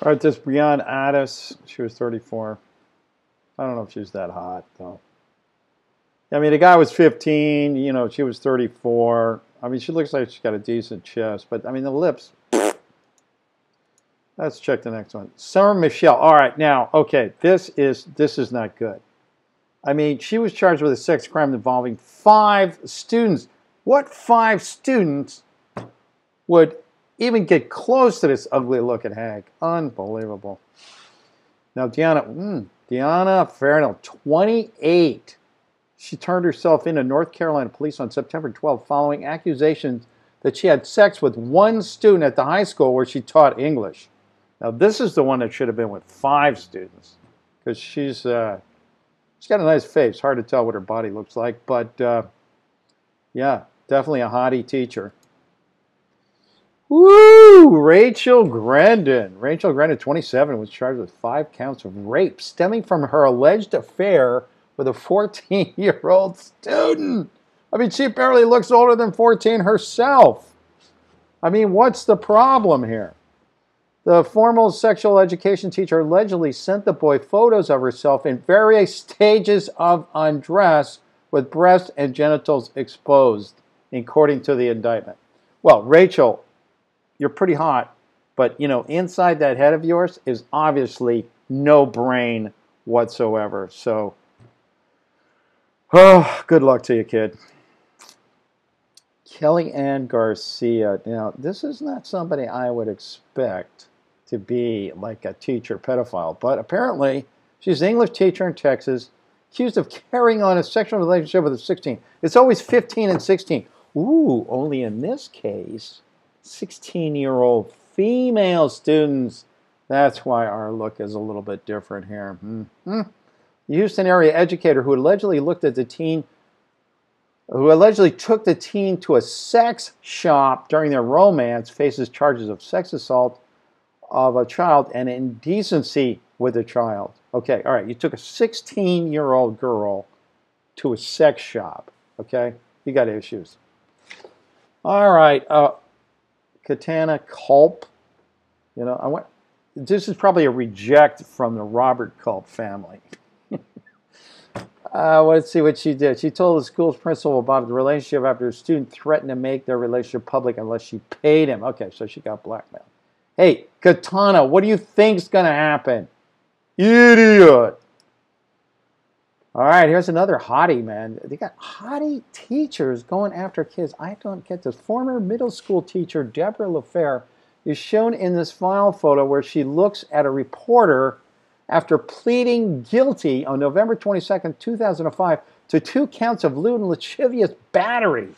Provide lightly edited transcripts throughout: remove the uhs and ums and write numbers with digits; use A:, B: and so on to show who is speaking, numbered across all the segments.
A: All right, this Brianna Addis, she was 34. I don't know if she was that hot, though. I mean, the guy was 15, she was 34. I mean, she looks like she's got a decent chest, but I mean, the lips. Let's check the next one. Summer Michelle. All right, now, okay, this is not good. I mean, she was charged with a sex crime involving 5 students. What 5 students would even get close to this ugly-looking hag? Unbelievable. Now, Deanna Farnell, 28. She turned herself in to North Carolina police on September 12th following accusations that she had sex with one student at the high school where she taught English. Now, this is the one that should have been with 5 students because she's got a nice face. Hard to tell what her body looks like, but yeah, definitely a hottie teacher. Woo! Rachel Branden. Rachel Branden, 27, was charged with 5 counts of rape stemming from her alleged affair with a 14-year-old student. I mean, she barely looks older than 14 herself. I mean, what's the problem here? The formal sexual education teacher allegedly sent the boy photos of herself in various stages of undress with breasts and genitals exposed, according to the indictment. Well, Rachel, you're pretty hot, but, inside that head of yours is obviously no brain whatsoever. So, good luck to you, kid. Kellyanne Garcia. Now, this is not somebody I would expect to be like a teacher pedophile, but apparently she's an English teacher in Texas accused of carrying on a sexual relationship with a 16. It's always 15 and 16. Ooh, only in this case, 16-year-old female students. That's why our look is a little bit different here. The Houston area educator who allegedly took the teen to a sex shop during their romance faces charges of sex assault of a child and indecency with a child. Okay, all right, you took a 16-year-old girl to a sex shop, okay? You got issues. All right, Katana Culp. This is probably a reject from the Robert Culp family. Let's see what she did. She told the school's principal about the relationship after a student threatened to make their relationship public unless she paid him. Okay, so she got blackmailed. Hey, Katana, what do you think's going to happen? Idiot. All right, here's another hottie, man. They got hottie teachers going after kids. I don't get this. Former middle school teacher Debra LaFave is shown in this file photo where she looks at a reporter after pleading guilty on November 22nd, 2005 to 2 counts of lewd and lascivious battery.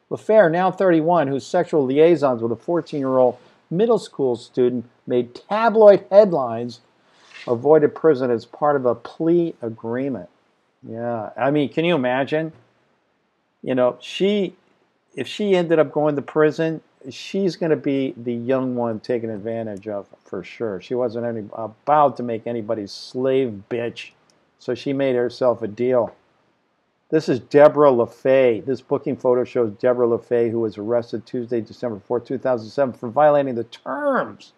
A: LaFave, now 31, whose sexual liaisons with a 14-year-old middle school student made tabloid headlines, avoided prison as part of a plea agreement. Yeah, I mean, can you imagine? If she ended up going to prison, she's going to be the young one taken advantage of for sure. She wasn't about to make anybody's slave bitch, so she made herself a deal. This is Debra LaFave. This booking photo shows Debra LaFave, who was arrested Tuesday, December 4, 2007, for violating the terms.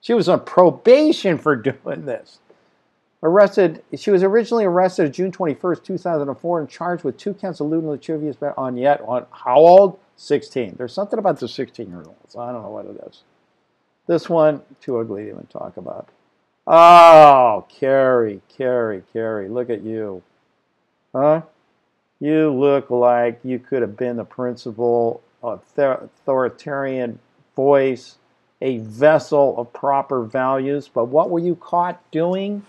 A: She was on probation for doing this. She was originally arrested June 21st, 2004, and charged with 2 counts of lewd and lascivious on how old? 16. There's something about the 16-year-olds. I don't know what it is. This one, too ugly to even talk about. Oh, Carrie, look at you. Huh? You look like you could have been the principal, authoritarian voice, a vessel of proper values. But what were you caught doing?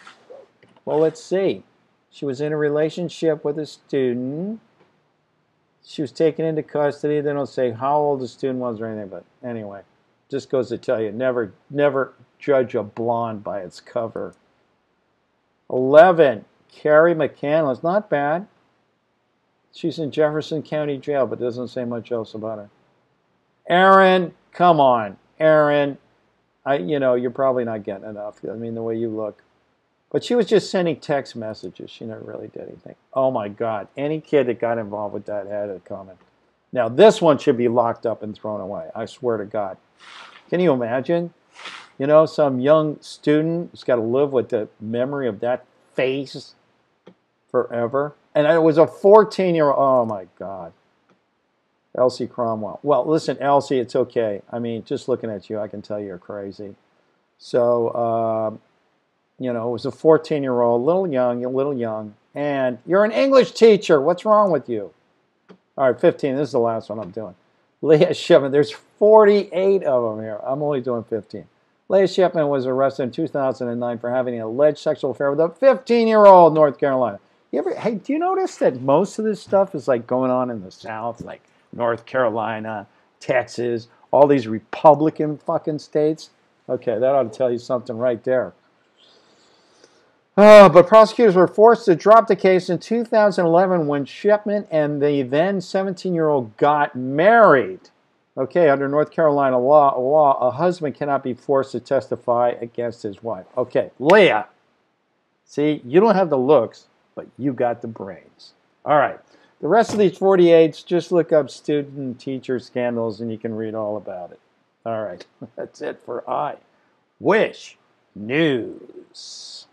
A: Well, let's see. She was in a relationship with a student. She was taken into custody. They don't say how old the student was or anything, but anyway, just goes to tell you, never judge a blonde by its cover. 11, Carrie McCandless. Not bad. She's in Jefferson County Jail, but doesn't say much else about her. Aaron, come on. Aaron, you're probably not getting enough. I mean, the way you look. But she was just sending text messages. She never really did anything. Oh, my God. Any kid that got involved with that had a comment. Now, this one should be locked up and thrown away. I swear to God. Can you imagine? You know, some young student who's got to live with the memory of that face forever. And it was a 14-year-old. Oh, my God. Elsie Cromwell. Well, listen, Elsie, it's okay. I mean, just looking at you, I can tell you're crazy. So, you know, it was a 14-year-old, a little young. And you're an English teacher. What's wrong with you? All right, 15. This is the last one I'm doing. Leah Shipman. There's 48 of them here. I'm only doing 15. Leah Shipman was arrested in 2009 for having an alleged sexual affair with a 15-year-old North Carolina. Hey, do you notice that most of this stuff is like going on in the South, like North Carolina, Texas, all these Republican fucking states? Okay, that ought to tell you something right there. But prosecutors were forced to drop the case in 2011 when Shipman and the then 17-year-old got married. Okay, under North Carolina law, a husband cannot be forced to testify against his wife. Okay, Leah. See, you don't have the looks, but you got the brains. All right. The rest of these 48s, just look up student and teacher scandals and you can read all about it. All right. That's it for I Wish News.